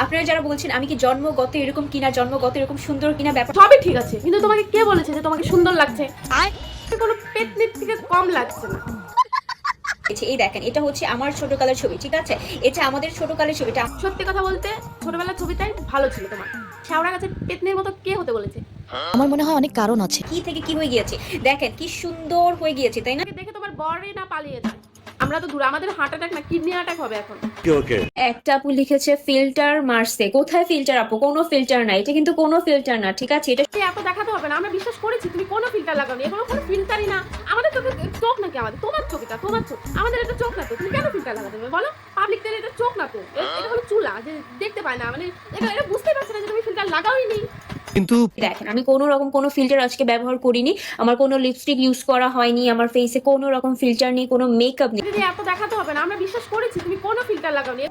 আপনারা যারা বলছেন আমি কি জন্মগত এরকম কিনা, জন্মগত এরকম সুন্দর কিনা, ব্যাপার সবই ঠিক আছে, কিন্তু তোমাকে কে বলেছে যে তোমাকে সুন্দর লাগছে? কোনো পেতনির থেকে কম লাগছে না। এই দেখেন, এটা হচ্ছে আমার ছোটকালের ছবি, ঠিক আছে? এটা আমাদের ছোটকালের ছবিটা। সত্যি কথা বলতে ছোটবেলার ছবিটাই ভালো ছিল তোমার। শেওড়া গাছের পেতনির মতো কে হতে বলেছে? আমার মনে হয় অনেক কারণ আছে। কি থেকে কি হয়ে গিয়েছে দেখেন, কি সুন্দর হয়ে গিয়েছে, তাই না? দেখে তোমার বরই না পালিয়ে যায়। আমরা তো দূরে, আমাদের হার্ট অ্যাটাক না কিডনি অ্যাটাক হবে এখন। একটা আপু লিখেছে ফিল্টার মারছে। কোথায় ফিল্টার আপু? কোনো ফিল্টার না, এটা কিন্তু কোনো ফিল্টার না, ঠিক আছে? এটা এত দেখাতে হবে না, আমরা বিশ্বাস করেছি তুমি কোনো ফিল্টার লাগাওনি। এগুলো কোনো ফিল্টারই না। আমাদের চোখে চোখ নাকি? আমাদের তোমার চোখ, এটা তোমার চোখ, আমাদের এটা চোখ না তো। তুমি কেন ফিল্টার লাগাতে হবে বলো? পাবলিকদের এটা চোখ না তো, এটা হলো চুলা, যে দেখতে পায় না, মানে এটা বুঝতে পারছে না যে তুমি ফিল্টার লাগাওইনি। কিন্তু দেখেন, আমি কোনো রকম কোনো ফিল্টার আজকে ব্যবহার করিনি, আমার কোনো লিপস্টিক ইউজ করা হয়নি, আমার ফেসে কোনো রকম ফিল্টার নেই, কোনো মেকআপ নেই। দিদি এত দেখাতে হবে না, আমরা বিশ্বাস করেছি তুমি কোনো ফিল্টার লাগাওনি।